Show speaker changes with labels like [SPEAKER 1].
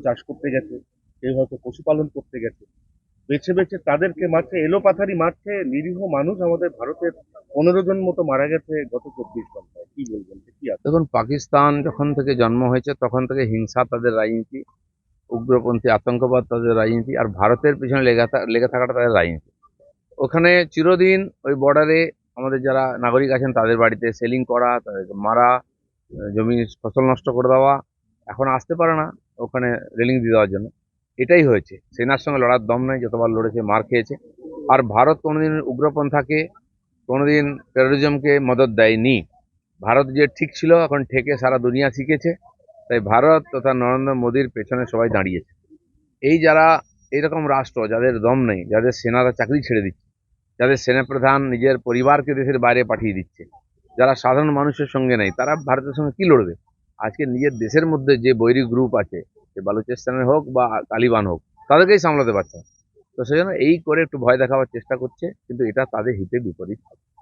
[SPEAKER 1] চাষ করতে গেছে, কেউ হয়তো পশুপালন করতে গেছে। বেছে বেছে তাদেরকে মারছে, এলোপাথারি মারছে নিরীহ মানুষ। আমাদের ভারতের 15 জন মতো মারা গেছে গত 24 ঘন্টায়। কি বলবেন, কি আছে?
[SPEAKER 2] দেখুন, পাকিস্তান যখন থেকে জন্ম হয়েছে তখন থেকে হিংসা তাদের রাজনীতি, উগ্রপন্থী আতঙ্কবাদ তাদের রাজনীতি, আর ভারতের পিছনে লেগে থাকাটা তাদের রাজনীতি। ওখানে চিরদিন ওই বর্ডারে আমাদের যারা নাগরিক আছেন তাদের বাড়িতে সেলিং করা, তাদেরকে মারা, জমি ফসল নষ্ট করে দেওয়া। এখন আসতে পারে না ওখানে রেলিং দিয়ে দেওয়ার জন্য। এটাই হয়েছে। সেনার সঙ্গে লড়ার দম নাই, যতবার লড়েছে মার খেয়েছে। আর ভারত কোনোদিন উগ্রপন্থাকে, কোনোদিন টেরোরিজমকে মদদ দেয়নি। ভারত যে ঠিক ছিল এখন ঠেকে সারা দুনিয়া শিখেছে। তাই ভারত তথা নরেন্দ্র মোদীর পেছনে সবাই দাঁড়িয়েছে। এই যারা এইরকম রাষ্ট্র যাদের দম নেই, যাদের সেনারা চাকরি ছেড়ে দিচ্ছে, যাদের সেনাপ্রধান নিজের পরিবারকে দেশের বাইরে পাঠিয়ে দিচ্ছে, যারা সাধারণ মানুষের সঙ্গে নেই, তারা ভারতের সঙ্গে কি লড়বে? আজকে নিজের দেশের মধ্যে যে বৈরী গ্রুপ আছে, সে বালুচিস্তানের হোক বা তালিবান হোক, তাদেরকেই সামলাতে পারছে না। তো সেজন্য এই করে একটু ভয় দেখাবার চেষ্টা করছে, কিন্তু এটা তাদের হিতে বিপরীত।